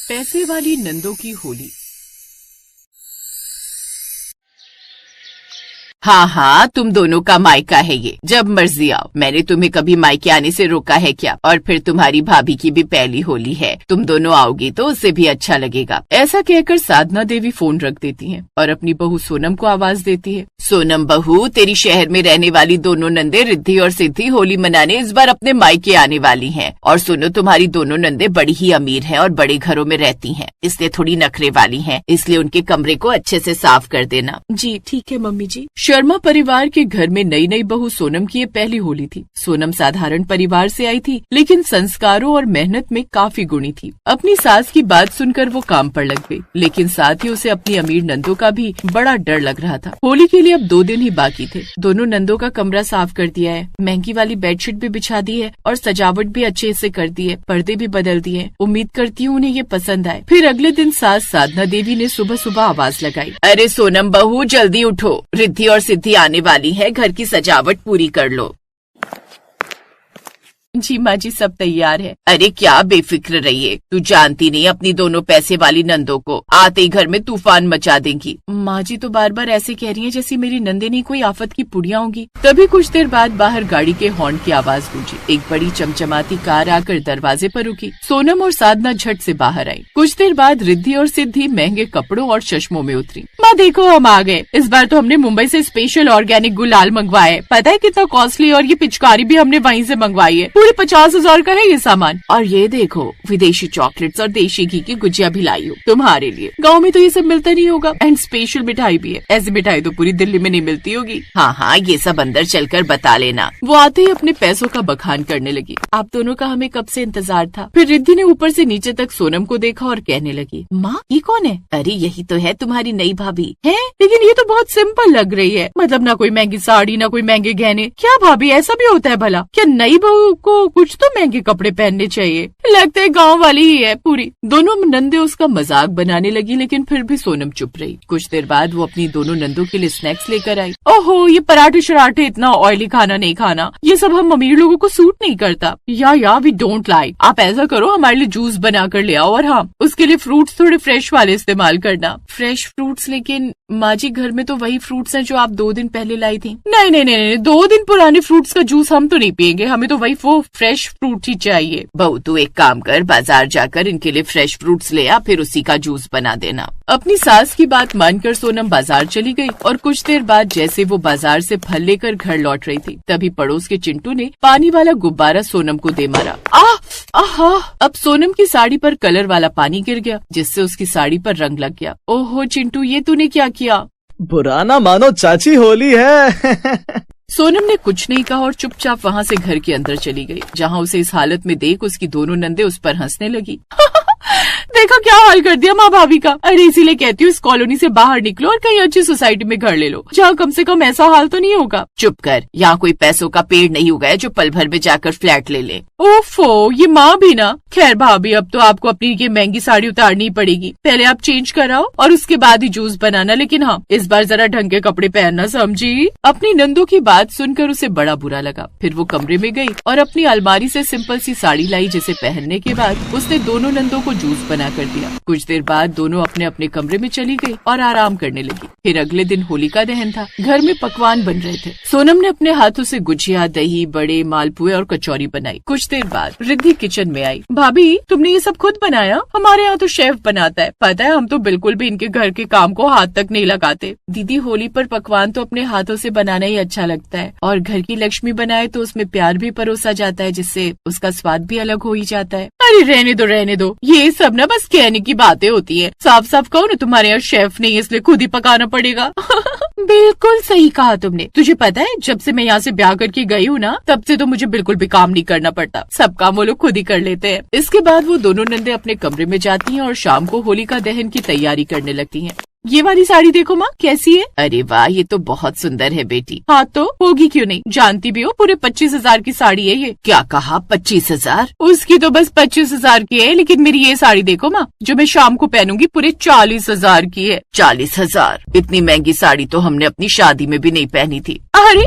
पैसे वाली नंदों की होली। हाँ हाँ, तुम दोनों का मायका है ये, जब मर्जी आओ। मैंने तुम्हें कभी मायके आने से रोका है क्या? और फिर तुम्हारी भाभी की भी पहली होली है, तुम दोनों आओगी तो उससे भी अच्छा लगेगा। ऐसा कहकर साधना देवी फोन रख देती हैं और अपनी बहू सोनम को आवाज देती है। सोनम बहू, तेरी शहर में रहने वाली दोनों नंदे रिद्धि और सिद्धि होली मनाने इस बार अपने मायके आने वाली हैं। और सुनो, तुम्हारी दोनों नंदे बड़ी ही अमीर हैं और बड़े घरों में रहती हैं, इसलिए थोड़ी नखरे वाली हैं, इसलिए उनके कमरे को अच्छे से साफ कर देना। जी ठीक है मम्मी जी। शर्मा परिवार के घर में नई नई बहू सोनम की ये पहली होली थी। सोनम साधारण परिवार से आई थी, लेकिन संस्कारों और मेहनत में काफी गुणी थी। अपनी सास की बात सुनकर वो काम पर लग गई, लेकिन साथ ही उसे अपनी अमीर नंदों का भी बड़ा डर लग रहा था। होली के लिए अब 2 दिन ही बाकी थे। दोनों नंदों का कमरा साफ कर दिया है, महंगी वाली बेडशीट भी बिछा दी है और सजावट भी अच्छे से कर दी है, पर्दे भी बदल दिए। उम्मीद करती हूँ उन्हें ये पसंद आए। फिर अगले दिन सास साधना देवी ने सुबह सुबह आवाज लगाई, अरे सोनम बहू, जल्दी उठो, रिद्धि और सिद्धि आने वाली है, घर की सजावट पूरी कर लो। जी माँ जी, सब तैयार है। अरे क्या बेफिक्र रहिए, तू जानती नहीं अपनी दोनों पैसे वाली नंदों को, आते ही घर में तूफान मचा देंगी। माँ जी तो बार बार ऐसे कह रही हैं जैसी मेरी नंदिनी कोई आफत की पुड़िया होंगी। तभी कुछ देर बाद बाहर गाड़ी के हॉर्न की आवाज गूंजी। एक बड़ी चमचमाती कार आकर दरवाजे पर रुकी। सोनम और साधना झट से बाहर आई। कुछ देर बाद रिद्धि और सिद्धि महंगे कपड़ों और चश्मों में उतरी। माँ देखो, हम आ गए। इस बार तो हमने मुंबई से स्पेशल ऑर्गेनिक गुलाल मंगवाए। पता है कितना कॉस्टली, और ये पिचकारी भी हमने वहीं से मंगवाई है। पूरे 50,000 का है ये सामान। और ये देखो, विदेशी चॉकलेट्स और देशी घी की गुजिया भी लाई हूँ तुम्हारे लिए। गाँव में तो ये सब मिलता नहीं होगा। एंड स्पेशल मिठाई भी है, ऐसी मिठाई तो पूरी दिल्ली में नहीं मिलती होगी। हाँ हाँ, ये सब अंदर चलकर बता लेना। वो आते ही अपने पैसों का बखान करने लगी। आप दोनों का हमें कब से इंतजार था। फिर रिद्धि ने ऊपर से नीचे तक सोनम को देखा और कहने लगी, माँ ये कौन है? अरे यही तो है तुम्हारी नई भाभी। है, लेकिन ये तो बहुत सिंपल लग रही है। मतलब ना कोई महंगी साड़ी, ना कोई महंगे गहने। क्या भाभी, ऐसा भी होता है भला? क्या नई बहू को कुछ तो महंगे कपड़े पहनने चाहिए? लगता है गाँव वाली ही है पूरी। दोनों नंदे उसका मजाक बनाने लगी, लेकिन फिर भी सोनम चुप रही। कुछ देर बाद वो अपनी दोनों नंदों के लिए स्नैक्स लेकर आई। ओहो, ये पराठे शराठे, इतना ऑयली खाना नहीं खाना, ये सब हम अमीर लोगों को सूट नहीं करता। या वी डोंट लाइक। आप ऐसा करो, हमारे लिए जूस बना कर ले आओ, और हाँ, उसके लिए फ्रूट्स थोड़े फ्रेश वाले इस्तेमाल करना। Fresh fruits? लेकिन माँ जी, घर में तो वही फ्रूट्स हैं जो आप 2 दिन पहले लाई थी। नहीं नहीं नहीं, 2 दिन पुराने फ्रूट्स का जूस हम तो नहीं पियेंगे। हमें तो वही वो फ्रेश फ्रूट ही चाहिए। बहू, तू एक काम कर, बाजार जाकर इनके लिए फ्रेश फ्रूट्स ले आ, फिर उसी का जूस बना देना। अपनी सास की बात मानकर सोनम बाजार चली गई और कुछ देर बाद जैसे वो बाजार से फल लेकर घर लौट रही थी, तभी पड़ोस के चिंटू ने पानी वाला गुब्बारा सोनम को दे मारा। आहा! अब सोनम की साड़ी पर कलर वाला पानी गिर गया, जिससे उसकी साड़ी पर रंग लग गया। ओहो चिंटू, ये तूने क्या किया? बुरा ना मानो चाची, होली है। सोनम ने कुछ नहीं कहा और चुपचाप वहाँ से घर के अंदर चली गई, जहाँ उसे इस हालत में देख उसकी दोनों नंदे उस पर हंसने लगी। देखो क्या हाल कर दिया माँ भाभी का। अरे इसीलिए कहती हूँ, इस कॉलोनी से बाहर निकलो और कहीं अच्छी सोसाइटी में घर ले लो, जहाँ कम से कम ऐसा हाल तो नहीं होगा। चुप कर, यहाँ कोई पैसों का पेड़ नहीं उगा है जो पल भर में जाकर फ्लैट ले ले। ओफो, ये माँ भी ना। खैर भाभी, अब तो आपको अपनी ये महंगी साड़ी उतारनी पड़ेगी। पहले आप चेंज कराओ और उसके बाद ही जूस बनाना, लेकिन हाँ, इस बार जरा ढंग के कपड़े पहनना, समझी? अपनी नंदों की बात सुनकर उसे बड़ा बुरा लगा। फिर वो कमरे में गई और अपनी अलमारी से सिंपल सी साड़ी लाई, जिसे पहनने के बाद उसने दोनों नंदों को जूस बना कर दिया। कुछ देर बाद दोनों अपने अपने कमरे में चली गई और आराम करने लगी। फिर अगले दिन होलिका दहन था। घर में पकवान बन रहे थे। सोनम ने अपने हाथों से गुजिया, दही, बड़े, मालपुए और कचौरी बनाई। कुछ देर बाद रिद्धि किचन में आई। भाभी, तुमने ये सब खुद बनाया? हमारे यहाँ तो शेफ बनाता है। पता है, हम तो बिल्कुल भी इनके घर के काम को हाथ तक नहीं लगाते। दीदी, होली पर पकवान तो अपने हाथों से बनाना ही अच्छा लगता है, और घर की लक्ष्मी बनाए तो उसमें प्यार भी परोसा जाता है, जिससे उसका स्वाद भी अलग हो ही जाता है। अरे रहने दो, ये सब ना बस कहने की बातें होती है। साफ साफ कहो ना, तुम्हारे यहाँ शेफ नहीं है, इसलिए खुद ही पकाना पड़ेगा। बिल्कुल सही कहा तुमने। तुझे पता है, जब से मैं यहाँ से ब्याह करके गई हूँ ना, तब से तो मुझे बिल्कुल भी काम नहीं करना पड़ता। सब काम वो लोग खुद ही कर लेते हैं। इसके बाद वो दोनों नंदे अपने कमरे में जाती हैं और शाम को होलिका दहन की तैयारी करने लगती हैं। ये वाली साड़ी देखो माँ कैसी है। अरे वाह, ये तो बहुत सुंदर है बेटी। हाँ तो होगी क्यों नहीं, जानती भी हो पूरे 25,000 की साड़ी है ये। क्या कहा, 25,000? उसकी तो बस 25,000 की है, लेकिन मेरी ये साड़ी देखो माँ जो मैं शाम को पहनूंगी पूरे 40,000 की है। 40,000? इतनी महंगी साड़ी तो हमने अपनी शादी में भी नहीं पहनी थी। अरे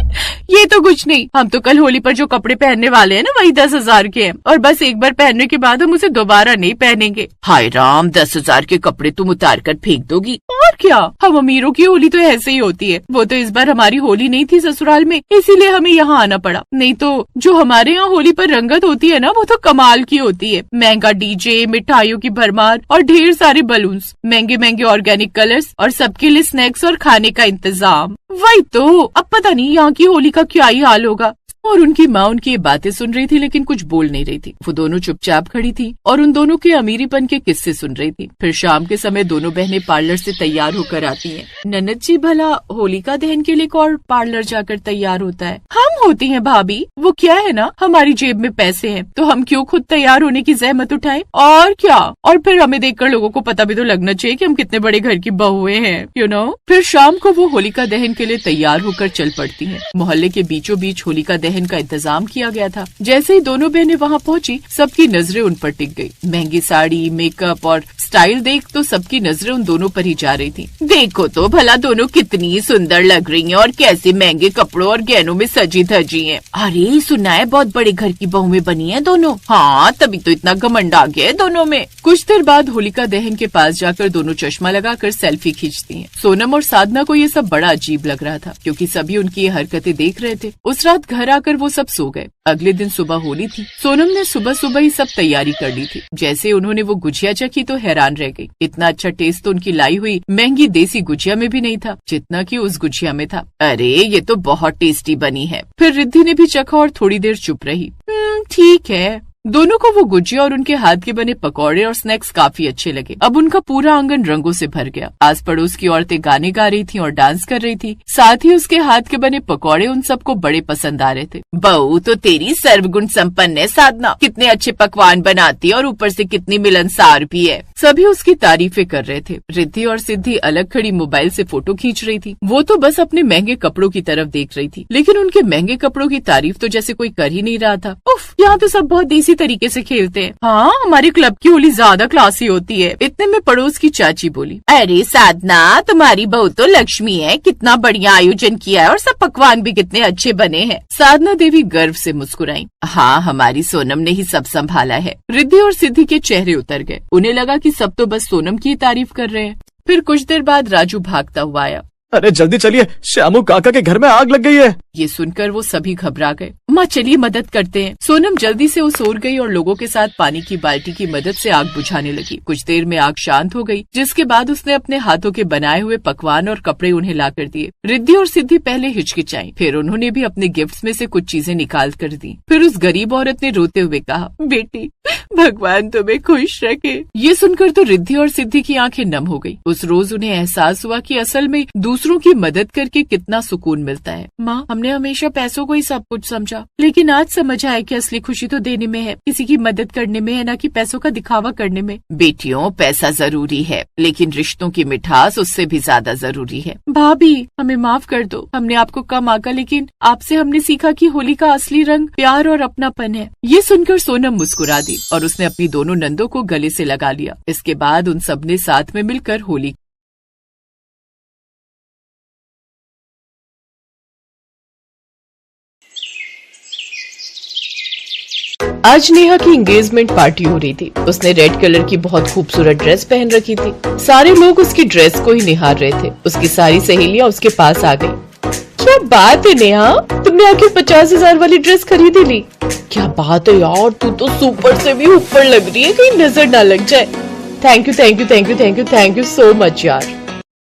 ये तो कुछ नहीं, हम तो कल होली पर जो कपड़े पहनने वाले हैं ना वही 10,000 के हैं, और बस एक बार पहनने के बाद हम उसे दोबारा नहीं पहनेंगे। हाय राम, 10,000 के कपड़े तुम उतार कर फेंक दोगी? और क्या, हम अमीरों की होली तो ऐसे ही होती है। वो तो इस बार हमारी होली नहीं थी ससुराल में, इसीलिए हमें यहाँ आना पड़ा, नहीं तो जो हमारे यहाँ होली पर रंगत होती है ना वो तो कमाल की होती है। महंगा डीजे, मिठाइयों की भरमार और ढेर सारे बलून्स, महंगे महंगे ऑर्गेनिक कलर्स और सबके लिए स्नैक्स और खाने का इंतजाम। वही तो, अब पता नहीं यहाँ की होली का क्या ही हाल होगा। और उनकी माँ उनकी ये बातें सुन रही थी लेकिन कुछ बोल नहीं रही थी। वो दोनों चुपचाप खड़ी थी और उन दोनों के अमीरीपन के किस्से सुन रही थी। फिर शाम के समय दोनों बहनें पार्लर से तैयार होकर आती हैं। ननद जी, भला होलिका दहन के लिए कौन पार्लर जाकर तैयार होता है? हम होती हैं भाभी, वो क्या है ना, हमारी जेब में पैसे हैं तो हम क्यों खुद तैयार होने की जहमत उठाएं, और क्या। और फिर हमें देखकर लोगों को पता भी तो लगना चाहिए कि हम कितने बड़े घर की बहुएं हैं, यू नो। फिर शाम को वो होलिका दहन के लिए तैयार होकर चल पड़ती हैं। मोहल्ले के बीचों बीच होलिका दहन का इंतजाम किया गया था। जैसे ही दोनों बहनें वहाँ पहुँची, सबकी नजरें उन पर टिक गई। महंगी साड़ी, मेकअप और स्टाइल देख तो सबकी नजरें उन दोनों पर ही जा रही थी। देखो तो भला दोनों कितनी सुंदर लग रही हैं और कैसे महंगे कपड़ों और गहनों में सजी धजी हैं। अरे सुना है बहुत बड़े घर की बहुएं बनी हैं दोनों। हाँ, तभी तो इतना घमंड आ गया है दोनों में। कुछ देर बाद होलिका दहन के पास जाकर दोनों चश्मा लगाकर सेल्फी खींचती हैं। सोनम और साधना को ये सब बड़ा अजीब लग रहा था क्योंकि सभी उनकी ये हरकतें देख रहे थे। उस रात घर आकर वो सब सो गए। अगले दिन सुबह होली थी। सोनम ने सुबह सुबह ही सब तैयारी कर ली थी। जैसे उन्होंने वो गुजिया चखी तो हैरान रह गई। इतना अच्छा टेस्ट तो उनकी लाई हुई महंगी देसी गुजिया में भी नहीं था जितना कि उस गुजिया में था। अरे ये तो बहुत टेस्टी बनी है। फिर रिद्धि ने भी चखा और थोड़ी देर चुप रही। ठीक है। दोनों को वो गुजिया और उनके हाथ के बने पकौड़े और स्नैक्स काफी अच्छे लगे। अब उनका पूरा आंगन रंगों से भर गया। आस पड़ोस की औरतें गाने गा रही थीं और डांस कर रही थी। साथ ही उसके हाथ के बने पकौड़े उन सबको बड़े पसंद आ रहे थे। बहू तो तेरी सर्वगुण संपन्न है साधना, कितने अच्छे पकवान बनाती है और ऊपर से कितनी मिलनसार भी है। सभी उसकी तारीफें कर रहे थे। रिद्धि और सिद्धि अलग खड़ी मोबाइल से फोटो खींच रही थी। वो तो बस अपने महंगे कपड़ों की तरफ देख रही थी, लेकिन उनके महंगे कपड़ों की तारीफ तो जैसे कोई कर ही नहीं रहा था। उफ, यहाँ तो सब बहुत देसी तरीके से खेलते हैं। हाँ, हमारे क्लब की होली ज्यादा क्लासी होती है। इतने में पड़ोस की चाची बोली, अरे साधना, तुम्हारी बहू तो लक्ष्मी है, कितना बढ़िया आयोजन किया है और सब पकवान भी कितने अच्छे बने हैं। साधना देवी गर्व से मुस्कुराई। हाँ, हमारी सोनम ने ही सब संभाला है। रिद्धि और सिद्धि के चेहरे उतर गए। उन्हें लगा कि सब तो बस सोनम की तारीफ कर रहे हैं। फिर कुछ देर बाद राजू भागता हुआ आया। अरे जल्दी चलिए, श्यामू काका के घर में आग लग गई है। ये सुनकर वो सभी घबरा गए। माँ चलिए मदद करते हैं। सोनम जल्दी से उस ओर गई और लोगों के साथ पानी की बाल्टी की मदद से आग बुझाने लगी। कुछ देर में आग शांत हो गई, जिसके बाद उसने अपने हाथों के बनाए हुए पकवान और कपड़े उन्हें ला कर दिए। रिद्धि और सिद्धि पहले हिचकिचाई, फिर उन्होंने भी अपने गिफ्ट्स में से कुछ चीजें निकाल कर दी। फिर उस गरीब औरत ने रोते हुए कहा, बेटी भगवान तुम्हें खुश रखे। ये सुनकर तो रिद्धि और सिद्धि की आंखें नम हो गई। उस रोज उन्हें एहसास हुआ कि असल में दूसरों की मदद करके कितना सुकून मिलता है। माँ, हमने हमेशा पैसों को ही सब कुछ समझा, लेकिन आज समझ आया कि असली खुशी तो देने में है, किसी की मदद करने में है, ना कि पैसों का दिखावा करने में। बेटियों, पैसा जरूरी है, लेकिन रिश्तों की मिठास उससे भी ज्यादा जरूरी है। भाभी हमें माफ कर दो, हमने आपको कम आका, लेकिन आपसे हमने सीखा कि होली का असली रंग प्यार और अपनापन है। ये सुनकर सोनम मुस्कुरा दी और उसने अपनी दोनों नंदों को गले से लगा लिया। इसके बाद उन सबने साथ में मिलकर होली आज नेहा की एंगेजमेंट पार्टी हो रही थी। उसने रेड कलर की बहुत खूबसूरत ड्रेस पहन रखी थी। सारे लोग उसकी ड्रेस को ही निहार रहे थे। उसकी सारी सहेलियां उसके पास आ गई। क्या बात है नेहा, तुमने आखिर 50,000 वाली ड्रेस खरीदी ली? क्या बात है यार, तू तो सुपर से भी ऊपर लग रही है, कहीं नजर ना लग जाए। Thank you thank you thank you thank you thank you so much यार।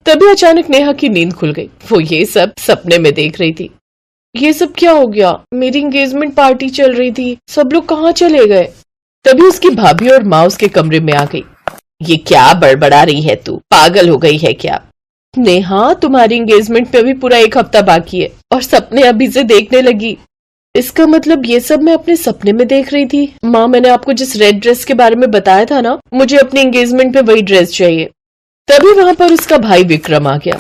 तभी अचानक नेहा की नींद खुल गई। वो ये सब सपने में देख रही थी। ये सब क्या हो गया? मेरी एंगेजमेंट पार्टी चल रही थी, सब लोग कहाँ चले गए? तभी उसकी भाभी और माँ उसके कमरे में आ गई। ये क्या बड़बड़ा रही है तू, पागल हो गई है क्या? नेहा, तुम्हारी एंगेजमेंट पे अभी पूरा 1 हफ्ता बाकी है और सपने अभी से देखने लगी। इसका मतलब ये सब मैं अपने सपने में देख रही थी। माँ, मैंने आपको जिस रेड ड्रेस के बारे में बताया था ना, मुझे अपनी एंगेजमेंट पे वही ड्रेस चाहिए। तभी वहाँ पर उसका भाई विक्रम आ गया।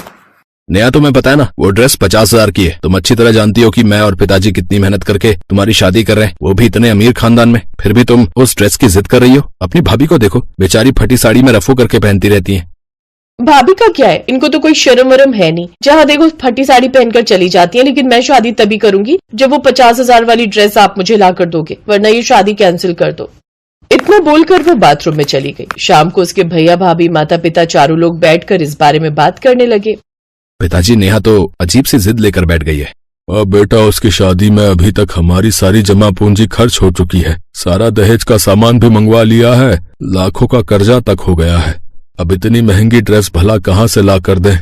नेहा, तुम्हें पता है ना वो ड्रेस 50,000 की है। तुम अच्छी तरह जानती हो कि मैं और पिताजी कितनी मेहनत करके तुम्हारी शादी कर रहे हैं, वो भी इतने अमीर खानदान में। फिर भी तुम उस ड्रेस की जिद कर रही हो। अपनी भाभी को देखो, बेचारी फटी साड़ी में रफू करके पहनती रहती है। भाभी का क्या है, इनको तो कोई शर्म वरम है नहीं। जहाँ देखो फटी साड़ी पहनकर चली जाती है। लेकिन मैं शादी तभी करूंगी जब वो 50,000 वाली ड्रेस आप मुझे ला कर दोगे, वरना ये शादी कैंसिल कर दो। इतना बोलकर वो बाथरूम में चली गई। शाम को उसके भैया भाभी माता पिता चारों लोग बैठकर इस बारे में बात करने लगे। पिताजी, नेहा तो अजीब सी जिद लेकर बैठ गई है। अब बेटा, उसकी शादी में अभी तक हमारी सारी जमा पूंजी खर्च हो चुकी है। सारा दहेज का सामान भी मंगवा लिया है, लाखों का कर्जा तक हो गया है। अब इतनी महंगी ड्रेस भला कहाँ से ला कर दे।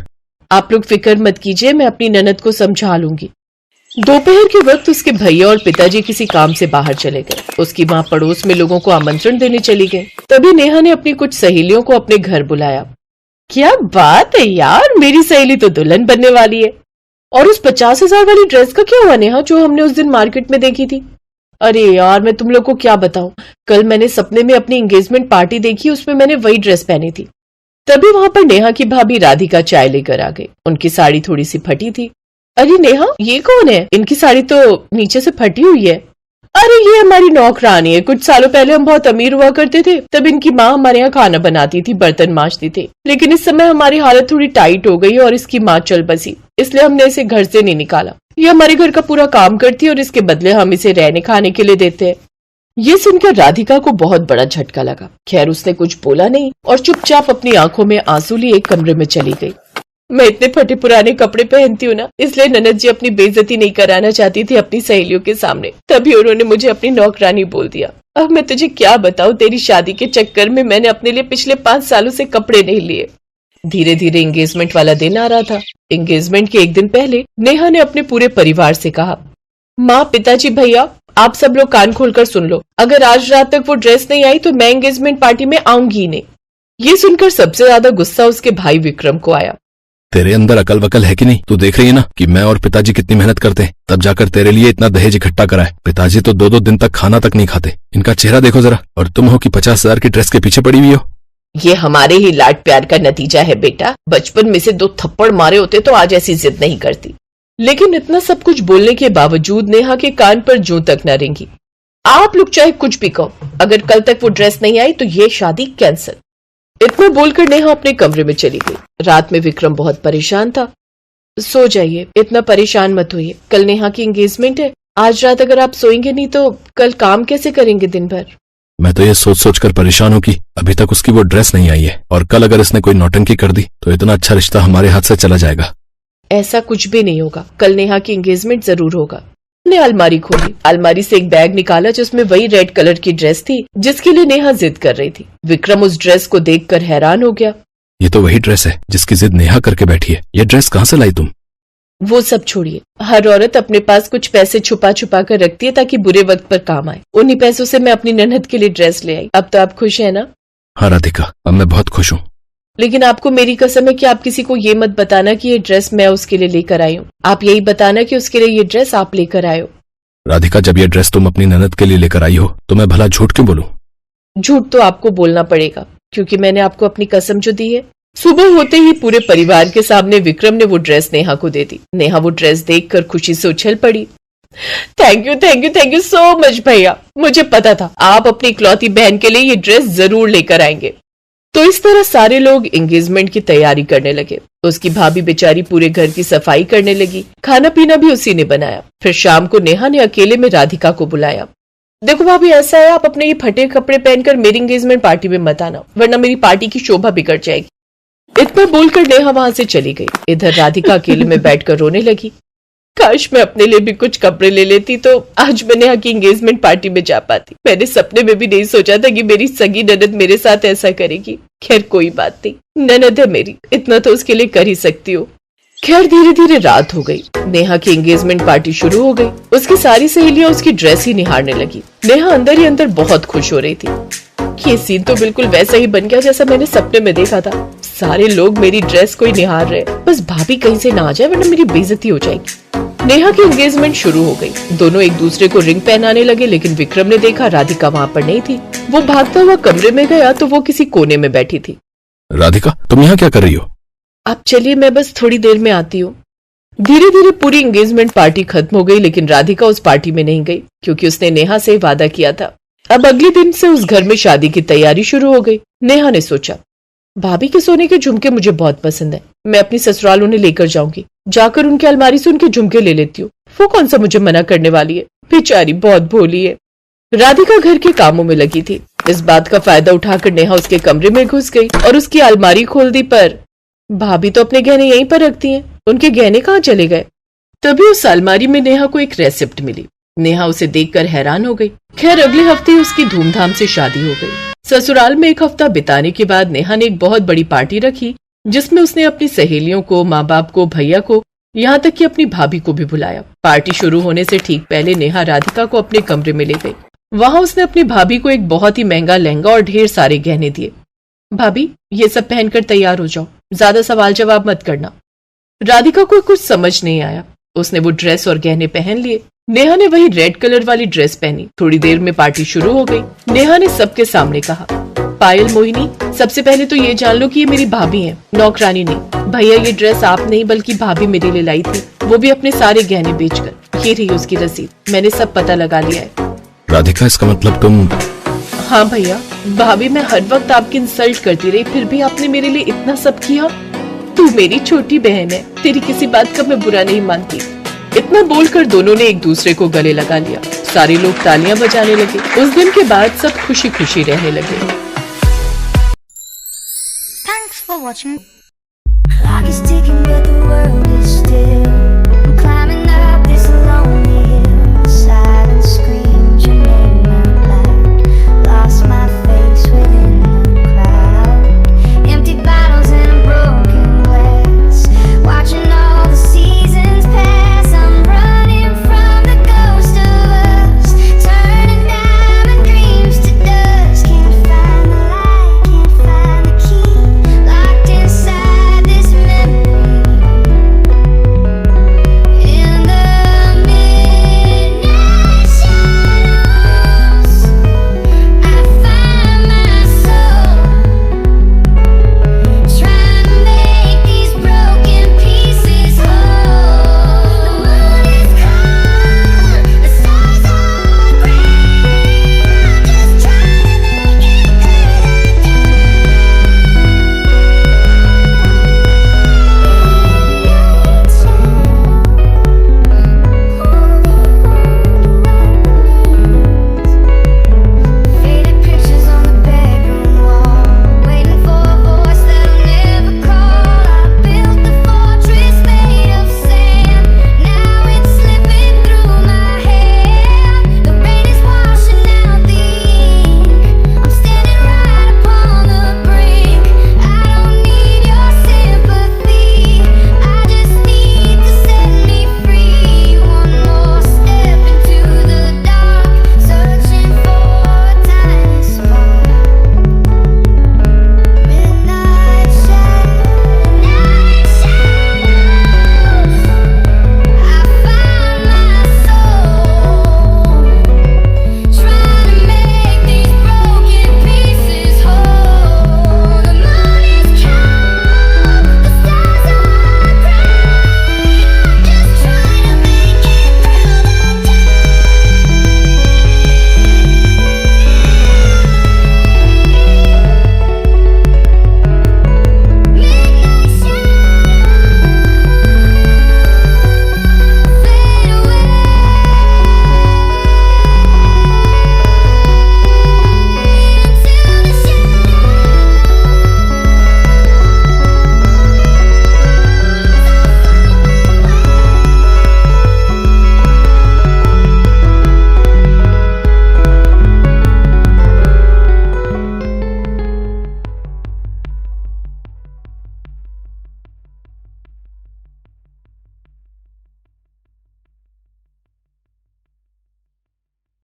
आप लोग फिक्र मत कीजिए, मैं अपनी ननद को समझा लूंगी। दोपहर के वक्त उसके भैया और पिताजी किसी काम से बाहर चले गए। उसकी माँ पड़ोस में लोगों को आमंत्रण देने चली गई। तभी नेहा ने अपनी कुछ सहेलियों को अपने घर बुलाया। क्या बात है यार, मेरी सहेली तो दुल्हन बनने वाली है। और उस 50,000 वाली ड्रेस का क्या हुआ नेहा, जो हमने उस दिन मार्केट में देखी थी? अरे यार, मैं तुम लोग को क्या बताऊं, कल मैंने सपने में अपनी एंगेजमेंट पार्टी देखी, उसमें मैंने वही ड्रेस पहनी थी। तभी वहां पर नेहा की भाभी राधिका चाय लेकर आ गई। उनकी साड़ी थोड़ी सी फटी थी। अरे नेहा, ये कौन है? इनकी साड़ी तो नीचे से फटी हुई है। अरे ये हमारी नौकरानी है। कुछ सालों पहले हम बहुत अमीर हुआ करते थे, तब इनकी माँ हमारे यहाँ खाना बनाती थी, बर्तन मांजती थी। लेकिन इस समय हमारी हालत थोड़ी टाइट हो गई और इसकी माँ चल बसी, इसलिए हमने इसे घर से नहीं निकाला। ये हमारे घर का पूरा काम करती है और इसके बदले हम इसे रहने खाने के लिए देते हैं। ये सुनकर राधिका को बहुत बड़ा झटका लगा। खैर उसने कुछ बोला नहीं और चुपचाप अपनी आंखों में आंसू लिए एक कमरे में चली गई। मैं इतने फटे पुराने कपड़े पहनती हूँ ना, इसलिए ननद जी अपनी बेइज्जती नहीं कराना चाहती थी अपनी सहेलियों के सामने, तभी उन्होंने मुझे अपनी नौकरानी बोल दिया। अब मैं तुझे क्या बताऊँ, तेरी शादी के चक्कर में मैंने अपने लिए पिछले 5 सालों से कपड़े नहीं लिए। धीरे धीरे एंगेजमेंट वाला दिन आ रहा था। एंगेजमेंट के एक दिन पहले नेहा ने अपने पूरे परिवार से कहा, माँ, पिताजी, भैया, आप सब लोग कान खोलकर सुन लो। अगर आज रात तक वो ड्रेस नहीं आई तो मैं एंगेजमेंट पार्टी में आऊंगी ही नहीं। ये सुनकर सबसे ज्यादा गुस्सा उसके भाई विक्रम को आया। तेरे अंदर अकल वकल है कि नहीं? तू देख रही है ना कि मैं और पिताजी कितनी मेहनत करते हैं, तब जाकर तेरे लिए इतना दहेज इकट्ठा करा है। पिताजी तो 2-2 दिन तक खाना तक नहीं खाते। इनका चेहरा देखो जरा, और तुम हो कि 50,000 की ड्रेस के पीछे पड़ी हुई हो। ये हमारे ही लाड प्यार का नतीजा है बेटा। बचपन में से 2 थप्पड़ मारे होते तो आज ऐसी जिद नहीं करती। लेकिन इतना सब कुछ बोलने के बावजूद नेहा के कान पर जूं तक न रेंगी। आप लोग चाहे कुछ भी कहो, अगर कल तक वो ड्रेस नहीं आई तो ये शादी कैंसिल। इतना बोलकर नेहा अपने कमरे में चली गई। रात में विक्रम बहुत परेशान था। सो जाइए, इतना परेशान मत होइए, कल नेहा की एंगेजमेंट है। आज रात अगर आप सोएंगे नहीं तो कल काम कैसे करेंगे दिन भर? मैं तो ये सोच सोच कर परेशान हूँ कि अभी तक उसकी वो ड्रेस नहीं आई है, और कल अगर इसने कोई नौटंकी कर दी तो इतना अच्छा रिश्ता हमारे हाथ से चला जाएगा। ऐसा कुछ भी नहीं होगा, कल नेहा की एंगेजमेंट जरूर होगा। ने अलमारी खोली, अलमारी से एक बैग निकाला जिसमें वही रेड कलर की ड्रेस थी जिसके लिए नेहा जिद कर रही थी। विक्रम उस ड्रेस को देखकर हैरान हो गया। ये तो वही ड्रेस है जिसकी जिद नेहा करके बैठी है। ये ड्रेस कहाँ से लाई तुम? वो सब छोड़िए, हर औरत अपने पास कुछ पैसे छुपा छुपा कर रखती है ताकि बुरे वक्त पर काम आए। उन्हीं पैसों से मैं अपनी ननद के लिए ड्रेस ले आई। अब तो आप खुश है ना? हाँ राधिका, अब मैं बहुत खुश हूँ। लेकिन आपको मेरी कसम है कि आप किसी को ये मत बताना कि ये ड्रेस मैं उसके लिए लेकर आई हूँ। आप यही बताना कि उसके लिए ये ड्रेस आप लेकर आए हो। राधिका, जब ये ड्रेस तुम अपनी ननद के लिए लेकर आई हो तो मैं भला झूठ क्यों बोलूं? झूठ तो आपको बोलना पड़ेगा क्योंकि मैंने आपको अपनी कसम जो दी है। सुबह होते ही पूरे परिवार के सामने विक्रम ने वो ड्रेस नेहा को दे दी। नेहा वो ड्रेस देखकर खुशी से उछल पड़ी। Thank you, thank you, thank you so much भैया। मुझे पता था आप अपनी इकलौती बहन के लिए ये ड्रेस जरूर लेकर आएंगे। तो इस तरह सारे लोग एंगेजमेंट की तैयारी करने लगे। उसकी भाभी बेचारी पूरे घर की सफाई करने लगी। खाना पीना भी उसी ने बनाया। फिर शाम को नेहा ने अकेले में राधिका को बुलाया। देखो भाभी, ऐसा है, आप अपने ये फटे कपड़े पहनकर मेरी एंगेजमेंट पार्टी में मत आना, वरना मेरी पार्टी की शोभा बिगड़ जाएगी। इतना बोलकर नेहा वहां से चली गई। इधर राधिका अकेले में बैठकर रोने लगी। काश मैं अपने लिए भी कुछ कपड़े ले लेती तो आज मैं नेहा की एंगेजमेंट पार्टी में जा पाती। मैंने सपने में भी नहीं सोचा था कि मेरी सगी ननद मेरे साथ ऐसा करेगी। खैर कोई बात नहीं, ननद है मेरी, इतना तो उसके लिए कर ही सकती हूँ। खैर धीरे धीरे रात हो गई। नेहा की एंगेजमेंट पार्टी शुरू हो गई। उसकी सारी सहेलियां उसकी ड्रेस ही निहारने लगी। नेहा अंदर ही अंदर बहुत खुश हो रही थी। ये सीन तो बिल्कुल वैसा ही बन गया जैसा मैंने सपने में देखा था। सारे लोग मेरी ड्रेस को ही निहार रहे। बस भाभी कहीं से ना आ जाए वरना मेरी बेइज्जती हो जाएगी। नेहा की एंगेजमेंट शुरू हो गई। दोनों एक दूसरे को रिंग पहनाने लगे, लेकिन विक्रम ने देखा राधिका वहाँ पर नहीं थी। वो भागता हुआ कमरे में गया तो वो किसी कोने में बैठी थी। राधिका, तुम यहाँ क्या कर रही हो? आप चलिए, मैं बस थोड़ी देर में आती हूँ। धीरे धीरे पूरी एंगेजमेंट पार्टी खत्म हो गई, लेकिन राधिका उस पार्टी में नहीं गई क्योंकि उसने नेहा से वादा किया था। अब अगले दिन से उस घर में शादी की तैयारी शुरू हो गई। नेहा ने सोचा, भाभी के सोने के झुमके मुझे बहुत पसंद है, मैं अपनी ससुराल उन्हें लेकर जाऊंगी, जाकर उनकी अलमारी से उनके झुमके ले लेती हूँ। वो कौन सा मुझे मना करने वाली है, बेचारी बहुत भोली है। राधिका घर के कामों में लगी थी। इस बात का फायदा उठाकर नेहा उसके कमरे में घुस गई और उसकी अलमारी खोल दी, पर भाभी तो अपने गहने यहीं पर रखती हैं, उनके गहने कहाँ चले गए। तभी उस अलमारी में नेहा को एक रेसिप्ट मिली। नेहा उसे देखकर हैरान हो गई। खैर, अगले हफ्ते उसकी धूमधाम से शादी हो गई। ससुराल में एक हफ्ता बिताने के बाद नेहा ने एक बहुत बड़ी पार्टी रखी, जिसमें उसने अपनी सहेलियों को, माँ बाप को, भैया को, यहाँ तक कि अपनी भाभी को भी बुलाया। पार्टी शुरू होने से ठीक पहले नेहा राधिका को अपने कमरे में ले गई। वहां उसने अपनी भाभी को एक बहुत ही महंगा लहंगा और ढेर सारे गहने दिए। भाभी, ये सब पहनकर तैयार हो जाओ, ज्यादा सवाल जवाब मत करना। राधिका को कुछ समझ नहीं आया। उसने वो ड्रेस और गहने पहन लिए। नेहा ने वही रेड कलर वाली ड्रेस पहनी। थोड़ी देर में पार्टी शुरू हो गई। नेहा ने सबके सामने कहा, पायल, मोहिनी, सबसे पहले तो ये जान लो कि ये मेरी भाभी हैं, नौकरानी नहीं। भैया, ये ड्रेस आप नहीं बल्कि भाभी मेरे लिए लाई थी, वो भी अपने सारे गहने बेचकर। ये रही उसकी रसीद, मैंने सब पता लगा लिया है। राधिका, इसका मतलब तुम? हाँ भैया, भाभी मैं हर वक्त आपकी इंसल्ट करती रही, फिर भी आपने मेरे लिए इतना सब किया। तू मेरी छोटी बहन है, तेरी किसी बात का मैं बुरा नहीं मानती। इतना बोलकर दोनों ने एक दूसरे को गले लगा लिया। सारे लोग तालियां बजाने लगे। उस दिन के बाद सब खुशी खुशी रहने लगे। Thanks for watching.